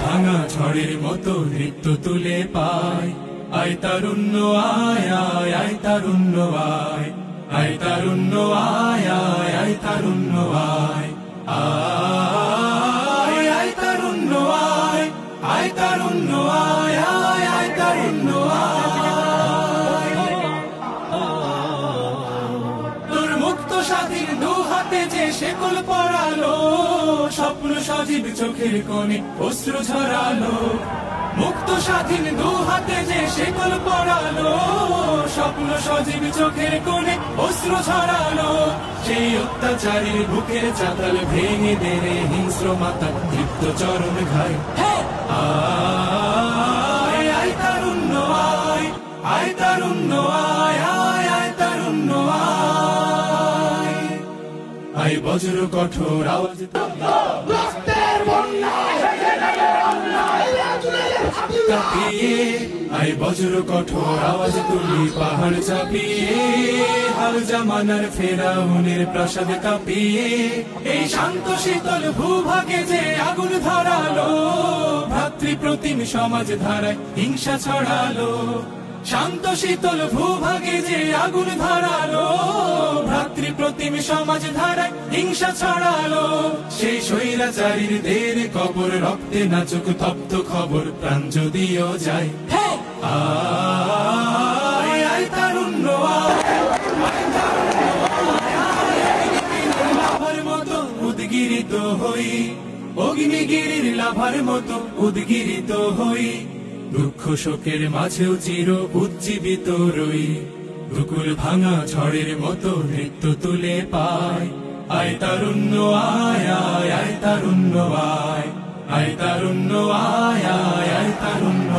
ভাঙা ঝড়ের মতো নৃত্য তুলে পায় আয় তারুণ্য আয় আয় আয় তারুণ্য আয় আয় তারুণ্য আয় আয় আয় তারুণ্য আয় আয় আয় তারুণ্য আয় আয় তারুণ্য আয় আয় আয় তারুণ্য আয় তোর মুক্ত স্বাধীন দু হাতে যে শেকল পড়ালো স্বপ্ন সজীব চোখের কোণে অশ্রু ঝরালো মুক্ত স্বাধীন দু হাতে যে শেকল পড়ালো স্বপ্ন সজীব চোখের কোণে অশ্রু ঝরালো সেই অত্যাচারীর বুকের চাতাল ভেঙে দেরে হিংস্র মাতা তৃপ্ত চরণ ঘাই আয় আয় তারুণ্য আয় আয় তারুণ্য আয় আয় আয় তারুণ্য আয় আয় বজ্র কঠোর আওয়াজ কাঁপিয়ে আয় বজ্র কঠোর আওয়াজ তুলি পাহাড় চাপিয়ে হাল জামানার ফেরাউনের প্রাসাদ কাঁপিয়ে এই শান্ত শীতল ভূভাগে যে আগুন ধরালো ভ্রাতৃ প্রতিম সমাজ ধারায় হিংসা ছড়ালো শান্ত শীতল ভূভাগে যে আগুন ধরালো ভ্রাতৃ প্রতিম সমাজ ধারায় হিংসা ছড়ালো সেই স্বৈরাচারীর দের কবর রক্তে নাচুক তপ্ত খবর প্রাণ যদিও যায় আয় আয় তারুণ্য লাভার মতো উদ্গিরিত হই অগ্নিগিরির লাভার মতো উদ্গিরিত হই দুঃখ শোকের মাঝেও চির উজ্জীবিত রই বুকুল ভাঙা ঝড়ের মতো নৃত্য তুলে পায় আয় তারুণ্য আয় আয় আয় তারুণ্য আয় আয় তারুণ্য আয় আয় আয় তারুণ্য